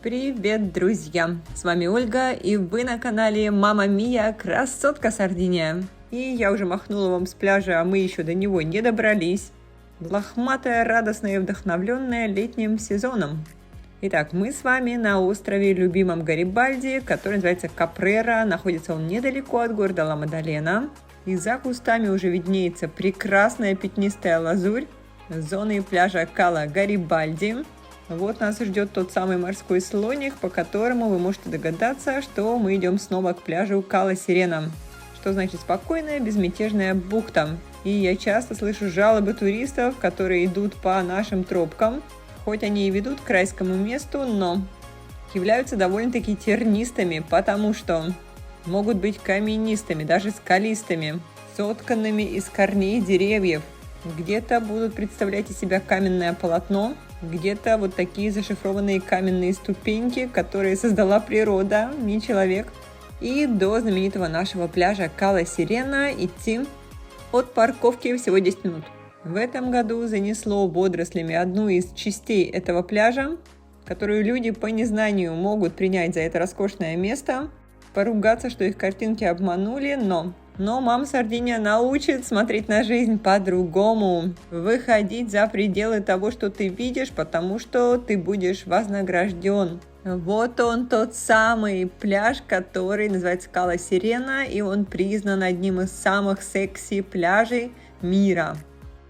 Привет, друзья! С вами Ольга, и вы на канале Мама Мия, красотка Сардиния. И я уже махнула вам с пляжа, а мы еще до него не добрались. Лохматая, радостная и вдохновленная летним сезоном. Итак, мы с вами на острове любимом Гарибальди, который называется Капрера. Находится он недалеко от города Ла-Мадалена. И за кустами уже виднеется прекрасная пятнистая лазурь зоны пляжа Кала Гарибальди. Вот нас ждет тот самый морской слоник, по которому вы можете догадаться, что мы идем снова к пляжу Кала Сирена, что значит спокойная, безмятежная бухта. И я часто слышу жалобы туристов, которые идут по нашим тропкам, хоть они и ведут к райскому месту, но являются довольно-таки тернистыми, потому что могут быть каменистыми, даже скалистыми, сотканными из корней деревьев. Где-то будут представлять из себя каменное полотно, где-то вот такие зашифрованные каменные ступеньки, которые создала природа, не человек. И до знаменитого нашего пляжа Кала Сирена идти от парковки всего 10 минут. В этом году занесло водорослями одну из частей этого пляжа, которую люди по незнанию могут принять за это роскошное место, поругаться, что их картинки обманули, но мама Сардиния научит смотреть на жизнь по-другому, выходить за пределы того, что ты видишь, потому что ты будешь вознагражден. Вот он, тот самый пляж, который называется Кала Сирена, и он признан одним из самых секси пляжей мира.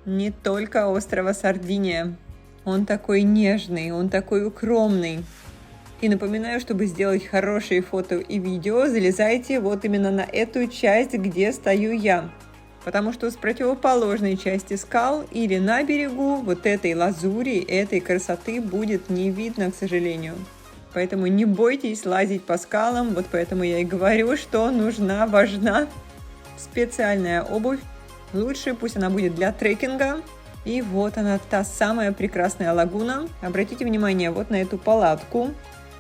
Не только острова Сардиния. Он такой нежный, он такой укромный. И напоминаю, чтобы сделать хорошие фото и видео, залезайте вот именно на эту часть, где стою я. Потому что с противоположной части скал или на берегу вот этой лазури, этой красоты будет не видно, к сожалению. Поэтому не бойтесь лазить по скалам, вот поэтому я и говорю, что важна специальная обувь. Лучше пусть она будет для трекинга. И вот она, та самая прекрасная лагуна. Обратите внимание вот на эту палатку,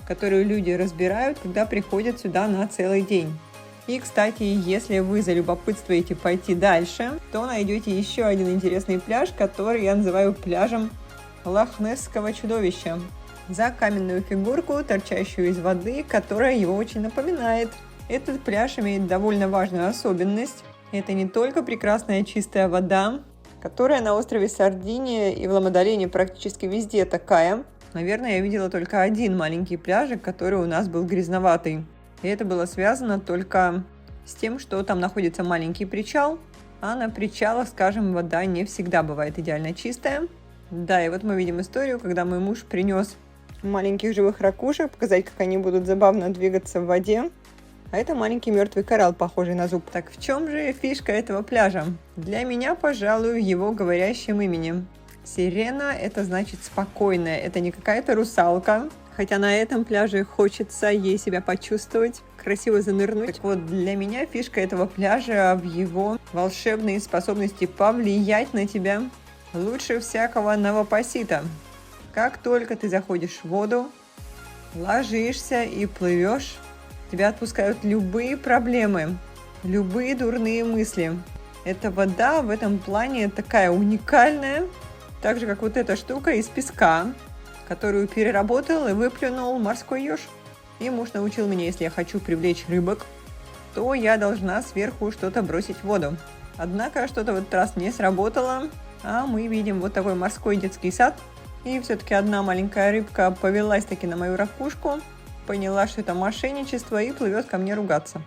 которую люди разбирают, когда приходят сюда на целый день. И, кстати, если вы залюбопытствуете пойти дальше, то найдете еще один интересный пляж, который я называю пляжем Лохнесского чудовища. За каменную фигурку, торчащую из воды, которая его очень напоминает. Этот пляж имеет довольно важную особенность. Это не только прекрасная чистая вода, которая на острове Сардиния и в Ла-Мадолене практически везде такая. Наверное, я видела только один маленький пляжик, который у нас был грязноватый. И это было связано только с тем, что там находится маленький причал, а на причалах, скажем, вода не всегда бывает идеально чистая. Да, и вот мы видим историю, когда мой муж принес маленьких живых ракушек, показать, как они будут забавно двигаться в воде. А это маленький мертвый коралл, похожий на зуб. Так в чем же фишка этого пляжа? Для меня, пожалуй, в его говорящем имени. Сирена – это значит спокойная, это не какая-то русалка, хотя на этом пляже хочется ей себя почувствовать, красиво занырнуть. Так вот, для меня фишка этого пляжа в его волшебной способности повлиять на тебя лучше всякого навопосита. Как только ты заходишь в воду, ложишься и плывешь, тебя отпускают любые проблемы, любые дурные мысли. Эта вода в этом плане такая уникальная, так же, как вот эта штука из песка, которую переработал и выплюнул морской еж. И муж научил меня, если я хочу привлечь рыбок, то я должна сверху что-то бросить в воду. Однако что-то в этот раз не сработало, а мы видим вот такой морской детский сад. И все-таки одна маленькая рыбка повелась таки на мою ракушку, поняла, что это мошенничество и плывет ко мне ругаться.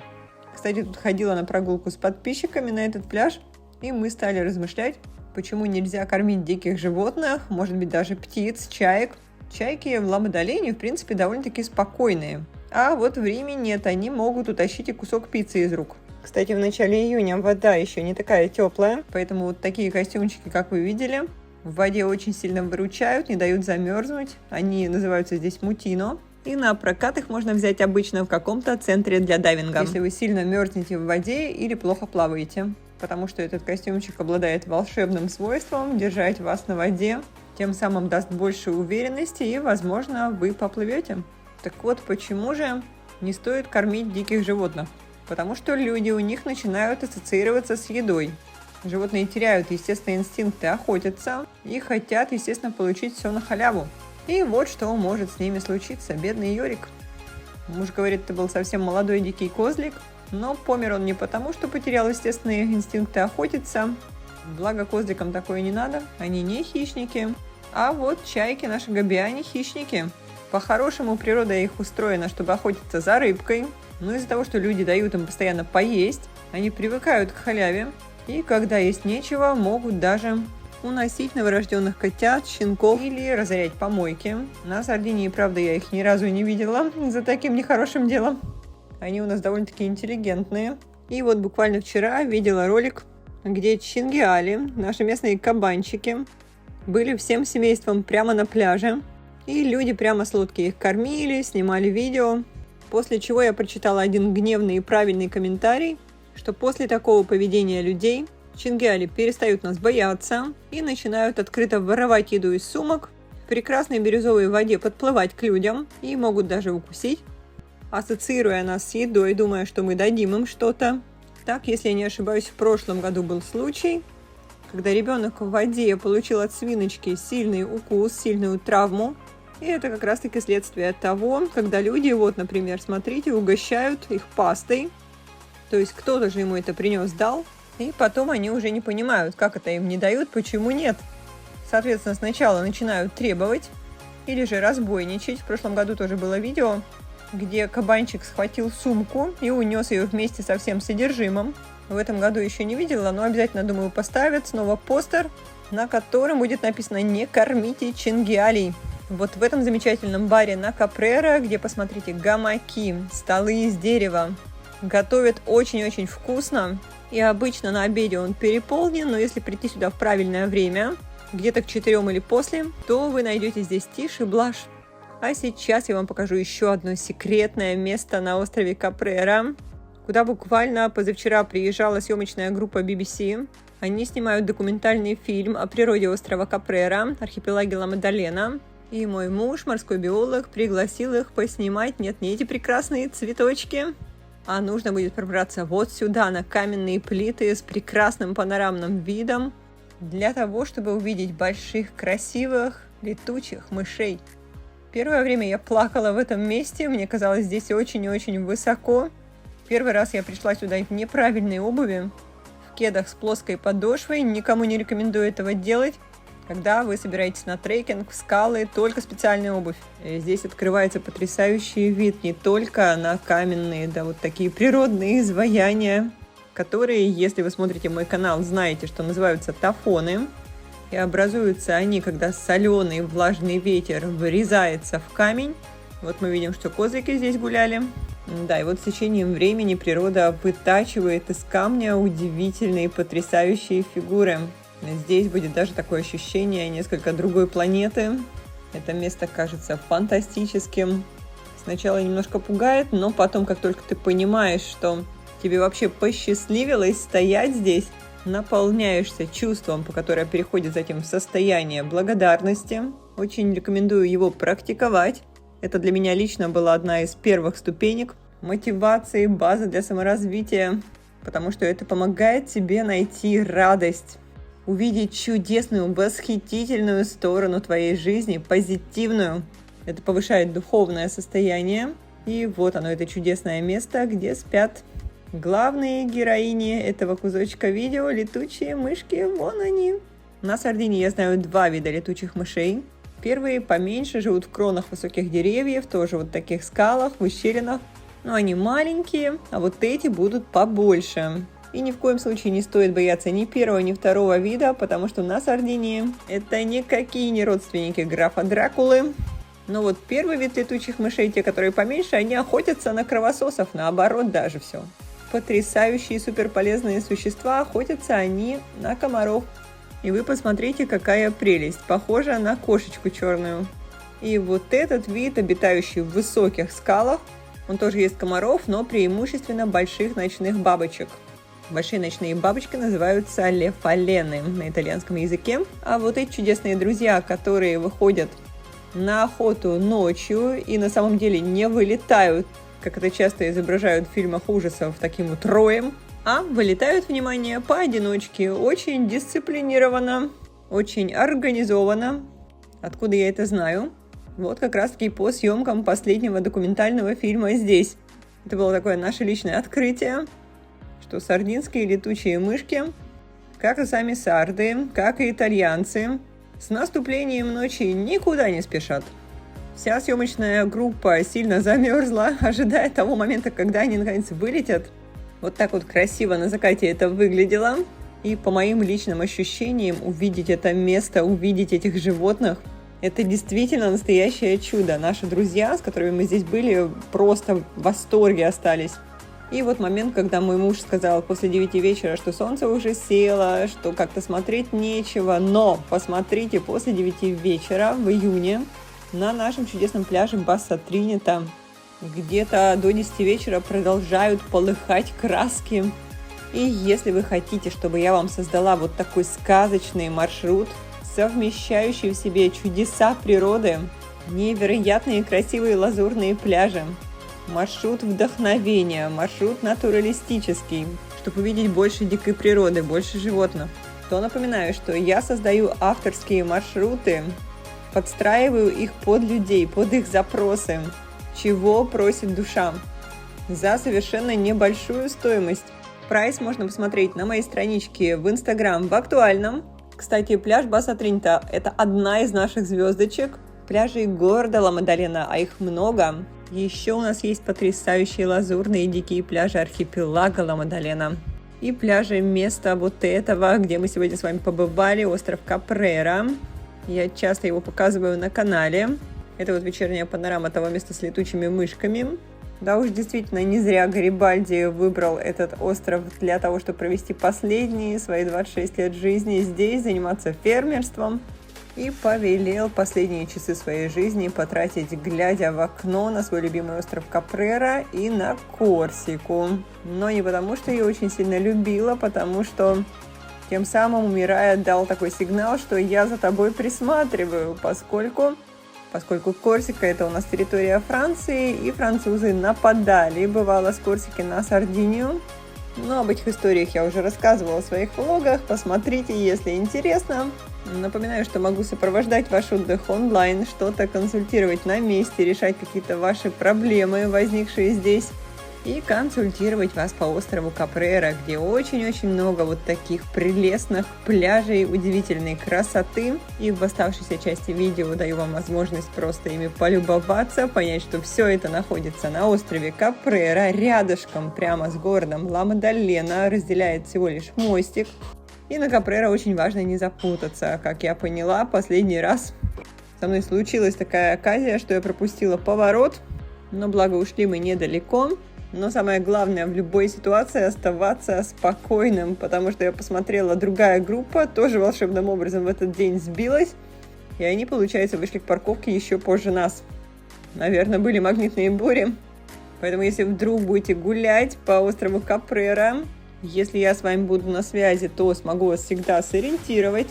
Кстати, тут ходила на прогулку с подписчиками на этот пляж, и мы стали размышлять, почему нельзя кормить диких животных, может быть, даже птиц, чаек. Чайки в Ла-Мадолене, в принципе, довольно-таки спокойные. А вот в Риме нет, они могут утащить и кусок пиццы из рук. Кстати, в начале июня вода еще не такая теплая, поэтому вот такие костюмчики, как вы видели, в воде очень сильно выручают, не дают замерзнуть. Они называются здесь мутино. И на прокат их можно взять обычно в каком-то центре для дайвинга, если вы сильно мерзнете в воде или плохо плаваете. Потому что этот костюмчик обладает волшебным свойством держать вас на воде, тем самым даст больше уверенности и, возможно, вы поплывете. Так вот, почему же не стоит кормить диких животных? Потому что люди у них начинают ассоциироваться с едой. Животные теряют естественные инстинкты охотиться и хотят, естественно, получить все на халяву. И вот что может с ними случиться, бедный Йорик. Муж говорит, это был совсем молодой дикий козлик, но помер он не потому, что потерял естественные инстинкты охотиться. Благо козликам такое не надо, они не хищники. А вот чайки, наши гобиане, хищники. По-хорошему природа их устроена, чтобы охотиться за рыбкой. Но из-за того, что люди дают им постоянно поесть, они привыкают к халяве. И когда есть нечего, могут даже уносить новорожденных котят, щенков или разорять помойки. На Сардинии, правда, я их ни разу не видела за таким нехорошим делом. Они у нас довольно-таки интеллигентные. И вот буквально вчера видела ролик, где чингиали, наши местные кабанчики, были всем семейством прямо на пляже. И люди прямо с лодки их кормили, снимали видео. После чего я прочитала один гневный и правильный комментарий, что после такого поведения людей чингиали перестают нас бояться и начинают открыто воровать еду из сумок, в прекрасной бирюзовой воде подплывать к людям и могут даже укусить, ассоциируя нас с едой, думая, что мы дадим им что-то. Так, если я не ошибаюсь, в прошлом году был случай, когда ребенок в воде получил от свиночки сильный укус, сильную травму. И это как раз-таки следствие того, когда люди, вот, например, смотрите, угощают их пастой, то есть кто-то же ему это принес, дал, и потом они уже не понимают, как это им не дают, почему нет. Соответственно, сначала начинают требовать или же разбойничать. В прошлом году тоже было видео, где кабанчик схватил сумку и унес ее вместе со всем содержимым. В этом году еще не видела, но обязательно, думаю, поставят снова постер, на котором будет написано «Не кормите чингиалей». Вот в этом замечательном баре на Капрера, где, посмотрите, гамаки, столы из дерева, готовят очень-очень вкусно. И обычно на обеде он переполнен, но если прийти сюда в правильное время, где-то к 4 или после, то вы найдете здесь тишь и блажь. А сейчас я вам покажу еще одно секретное место на острове Капрера, куда буквально позавчера приезжала съемочная группа BBC. Они снимают документальный фильм о природе острова Капрера, архипелаге Ла-Мадалена. И мой муж, морской биолог, пригласил их поснимать не эти прекрасные цветочки, а нужно будет пробраться вот сюда, на каменные плиты с прекрасным панорамным видом, для того, чтобы увидеть больших, красивых, летучих мышей. Первое время я плакала в этом месте, мне казалось здесь очень и очень высоко. Первый раз я пришла сюда в неправильной обуви, в кедах с плоской подошвой, никому не рекомендую этого делать. Когда вы собираетесь на трекинг, в скалы, только специальная обувь. Здесь открывается потрясающий вид не только на каменные, да вот такие природные изваяния, которые, если вы смотрите мой канал, знаете, что называются тафоны. И образуются они, когда соленый влажный ветер врезается в камень. Вот мы видим, что козлики здесь гуляли. Да, и вот с течением времени природа вытачивает из камня удивительные, потрясающие фигуры. Здесь будет даже такое ощущение несколько другой планеты. Это место кажется фантастическим. Сначала немножко пугает, но потом, как только ты понимаешь, что тебе вообще посчастливилось стоять здесь, наполняешься чувством, по которое переходит затем в состояние благодарности. Очень рекомендую его практиковать. Это для меня лично была одна из первых ступенек мотивации, базы для саморазвития, потому что это помогает тебе найти радость, увидеть чудесную, восхитительную сторону твоей жизни, позитивную. Это повышает духовное состояние. И вот оно, это чудесное место, где спят главные героини этого кусочка видео, летучие мышки. Вон они. На Сардинии я знаю 2 вида летучих мышей. Первые поменьше, живут в кронах высоких деревьев, тоже вот в таких скалах, в ущелинах. Но они маленькие, а вот эти будут побольше. И ни в коем случае не стоит бояться ни первого, ни второго вида, потому что на Сардинии это никакие не родственники графа Дракулы. Но вот первый вид летучих мышей, те, которые поменьше, они охотятся на кровососов, наоборот даже все. Потрясающие суперполезные существа, охотятся они на комаров. И вы посмотрите, какая прелесть, похожа на кошечку черную. И вот этот вид, обитающий в высоких скалах, он тоже ест комаров, но преимущественно больших ночных бабочек. Большие ночные бабочки называются лефалены на итальянском языке. А вот эти чудесные друзья, которые выходят на охоту ночью и на самом деле не вылетают, как это часто изображают в фильмах ужасов, таким вот роем, а вылетают, внимание, поодиночке, очень дисциплинированно, очень организованно. Откуда я это знаю? Вот как раз-таки по съемкам последнего документального фильма здесь. Это было такое наше личное открытие, что сардинские летучие мышки, как и сами сарды, как и итальянцы, с наступлением ночи никуда не спешат. Вся съемочная группа сильно замерзла, ожидая того момента, когда они наконец вылетят. Вот так вот красиво на закате это выглядело. И по моим личным ощущениям, увидеть это место, увидеть этих животных, это действительно настоящее чудо. Наши друзья, с которыми мы здесь были, просто в восторге остались. И вот момент, когда мой муж сказал после 9 вечера, что солнце уже село, что как-то смотреть нечего. Но посмотрите, после 9 вечера в июне на нашем чудесном пляже Басса-Тринита где-то до 10 вечера продолжают полыхать краски. И если вы хотите, чтобы я вам создала вот такой сказочный маршрут, совмещающий в себе чудеса природы, невероятные красивые лазурные пляжи, маршрут вдохновения, маршрут натуралистический, чтобы увидеть больше дикой природы, больше животных, то напоминаю, что я создаю авторские маршруты, подстраиваю их под людей, под их запросы, чего просит душа, за совершенно небольшую стоимость. Прайс можно посмотреть на моей страничке в Инстаграм в актуальном. Кстати, пляж Басса-Тринита – это одна из наших звездочек. Пляжей города Ла-Мадалена, а их много. Еще у нас есть потрясающие лазурные дикие пляжи архипелага Ла-Мадалена. И пляжи места вот этого, где мы сегодня с вами побывали, остров Капрера. Я часто его показываю на канале. Это вот вечерняя панорама того места с летучими мышками. Да уж, действительно, не зря Гарибальди выбрал этот остров для того, чтобы провести последние свои 26 лет жизни здесь, заниматься фермерством. И повелел последние часы своей жизни потратить, глядя в окно на свой любимый остров Капрера и на Корсику. Но не потому, что ее очень сильно любила, потому что тем самым, умирая, дал такой сигнал, что я за тобой присматриваю, поскольку Корсика – это у нас территория Франции, и французы нападали, бывало, с Корсики на Сардинию. Но об этих историях я уже рассказывала в своих влогах, посмотрите, если интересно. Напоминаю, что могу сопровождать ваш отдых онлайн, что-то консультировать на месте, решать какие-то ваши проблемы, возникшие здесь, и консультировать вас по острову Капрера, где очень-очень много вот таких прелестных пляжей, удивительной красоты. И в оставшейся части видео даю вам возможность просто ими полюбоваться, понять, что все это находится на острове Капрера, рядышком, прямо с городом Ла-Мадалена, разделяет всего лишь мостик. И на Капрера очень важно не запутаться. Как я поняла, последний раз со мной случилась такая оказия, что я пропустила поворот, но благо ушли мы недалеко. Но самое главное в любой ситуации оставаться спокойным, потому что я посмотрела, другая группа тоже волшебным образом в этот день сбилась, и они, получается, вышли к парковке еще позже нас. Наверное, были магнитные бури. Поэтому, если вдруг будете гулять по острову Капрера, если я с вами буду на связи, то смогу вас всегда сориентировать.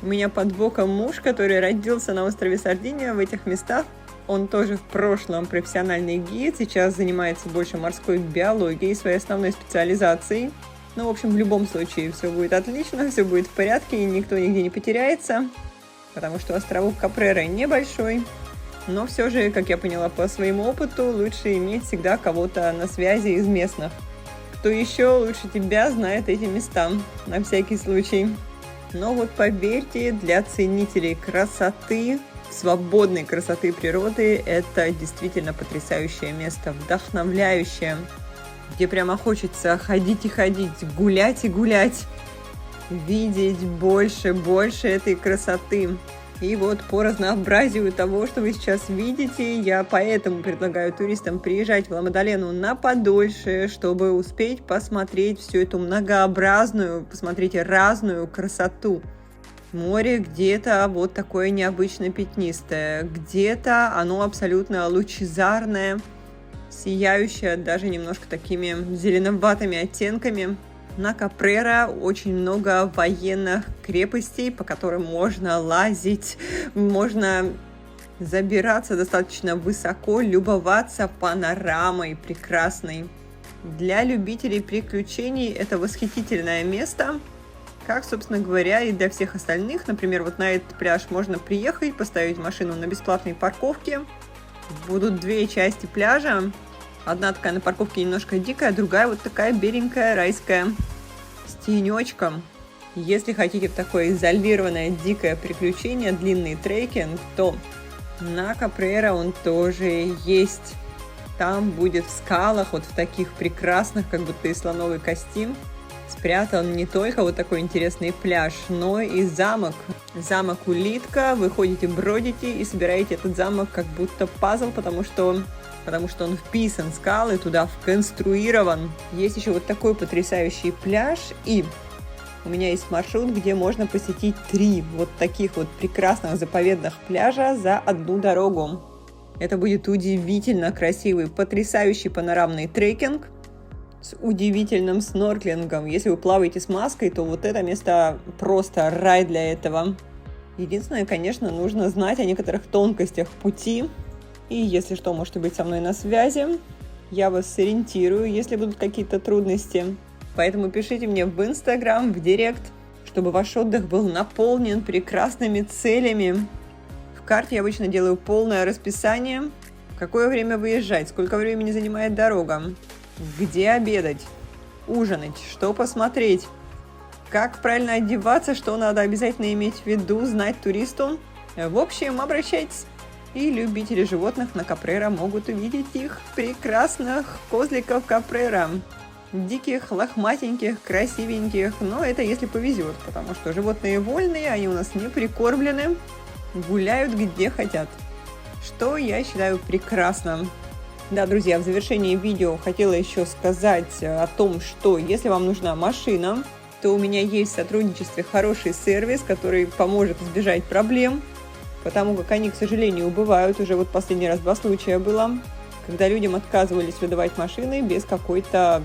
У меня под боком муж, который родился на острове Сардиния в этих местах. Он тоже в прошлом профессиональный гид, сейчас занимается больше морской биологией, своей основной специализацией. Ну, в общем, в любом случае все будет отлично, все будет в порядке, и никто нигде не потеряется, потому что островок Капрера небольшой. Но все же, как я поняла по своему опыту, лучше иметь всегда кого-то на связи из местных. Кто еще лучше тебя знает эти места, на всякий случай. Но вот поверьте, для ценителей красоты, свободной красоты природы, это действительно потрясающее место, вдохновляющее, где прямо хочется ходить и ходить, гулять и гулять, видеть больше этой красоты. И вот по разнообразию того, что вы сейчас видите, я поэтому предлагаю туристам приезжать в Ла-Мадалену на подольше, чтобы успеть посмотреть всю эту многообразную, посмотрите, разную красоту. Море где-то вот такое необычно пятнистое, где-то оно абсолютно лучезарное, сияющее даже немножко такими зеленоватыми оттенками. На Капрера очень много военных крепостей, по которым можно лазить, можно забираться достаточно высоко, любоваться панорамой прекрасной. Для любителей приключений это восхитительное место. Как, собственно говоря, и для всех остальных. Например, вот на этот пляж можно приехать, поставить машину на бесплатной парковке. Будут две части пляжа. Одна такая на парковке немножко дикая, другая вот такая беленькая, райская, с тенечком. Если хотите такое изолированное дикое приключение, длинный трекинг, то на Капрера он тоже есть. Там будет в скалах, вот в таких прекрасных, как будто из слоновой кости, спрятан не только вот такой интересный пляж, но и замок. Замок Улитка. Вы ходите, бродите и собираете этот замок как будто пазл, потому что он вписан в скалы, туда вконструирован. Есть еще вот такой потрясающий пляж, и у меня есть маршрут, где можно посетить 3 вот таких вот прекрасных заповедных пляжа за одну дорогу. Это будет удивительно красивый, потрясающий панорамный трекинг с удивительным снорклингом. Если вы плаваете с маской, то вот это место просто рай для этого. Единственное, конечно, нужно знать о некоторых тонкостях пути. И если что, можете быть со мной на связи. Я вас сориентирую, если будут какие-то трудности. Поэтому пишите мне в Инстаграм, в Директ, чтобы ваш отдых был наполнен прекрасными целями. В карте я обычно делаю полное расписание. В какое время выезжать, сколько времени занимает дорога, где обедать, ужинать, что посмотреть, как правильно одеваться, что надо обязательно иметь в виду, знать туристу. В общем, обращайтесь. И любители животных на Капрера могут увидеть их прекрасных козликов Капрера. Диких, лохматеньких, красивеньких. Но это если повезет, потому что животные вольные, они у нас не прикормлены, гуляют где хотят. Что я считаю прекрасным. Да, друзья, в завершении видео хотела еще сказать о том, что если вам нужна машина, то у меня есть в сотрудничестве хороший сервис, который поможет избежать проблем, потому как они, к сожалению, бывают. Уже вот последний раз 2 случая было, когда людям отказывались выдавать машины без какой-то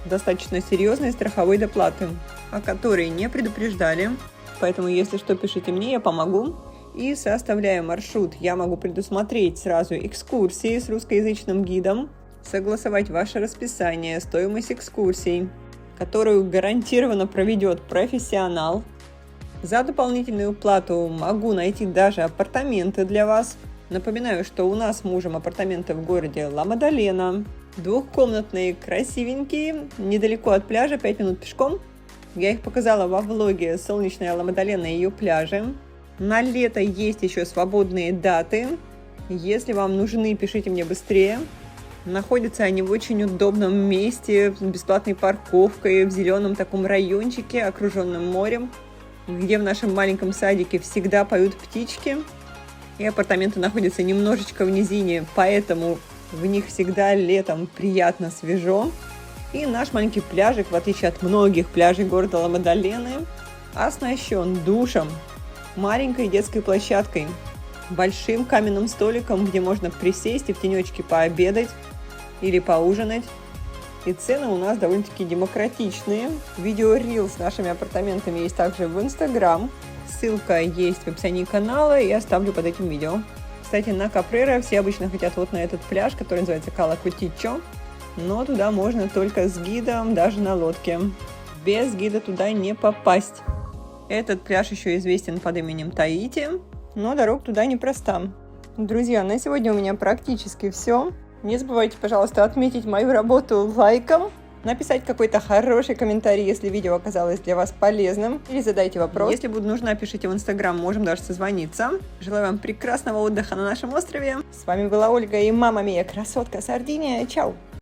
достаточно серьезной страховой доплаты, о которой не предупреждали. Поэтому, если что, пишите мне, я помогу. И составляя маршрут, я могу предусмотреть сразу экскурсии с русскоязычным гидом, согласовать ваше расписание, стоимость экскурсий, которую гарантированно проведет профессионал. За дополнительную плату могу найти даже апартаменты для вас. Напоминаю, что у нас с мужем апартаменты в городе Ла-Мадалена. 2-комнатные, красивенькие, недалеко от пляжа, 5 минут пешком. Я их показала во влоге «Солнечная Ла-Мадалена» и ее пляжи. На лето есть еще свободные даты. Если вам нужны, пишите мне быстрее. Находятся они в очень удобном месте, с бесплатной парковкой, в зеленом таком райончике, окруженном морем, где в нашем маленьком садике всегда поют птички. И апартаменты находятся немножечко в низине, поэтому в них всегда летом приятно свежо. И наш маленький пляжик, в отличие от многих пляжей города Ла-Мадалены, оснащен душем, маленькой детской площадкой, большим каменным столиком, где можно присесть и в тенечке пообедать или поужинать. И цены у нас довольно-таки демократичные. Видеорил с нашими апартаментами есть также в Инстаграм. Ссылка есть в описании канала и оставлю под этим видео. Кстати, на Капрера все обычно хотят вот на этот пляж, который называется Кала Кутичо, но туда можно только с гидом, даже на лодке. Без гида туда не попасть. Этот пляж еще известен под именем Таити, но дорога туда непроста. Друзья, на сегодня у меня практически все. Не забывайте, пожалуйста, отметить мою работу лайком, написать какой-то хороший комментарий, если видео оказалось для вас полезным, или задайте вопрос. Если будет нужно, пишите в Инстаграм, можем даже созвониться. Желаю вам прекрасного отдыха на нашем острове. С вами была Ольга и мама Мия, красотка Сардиния. Чао!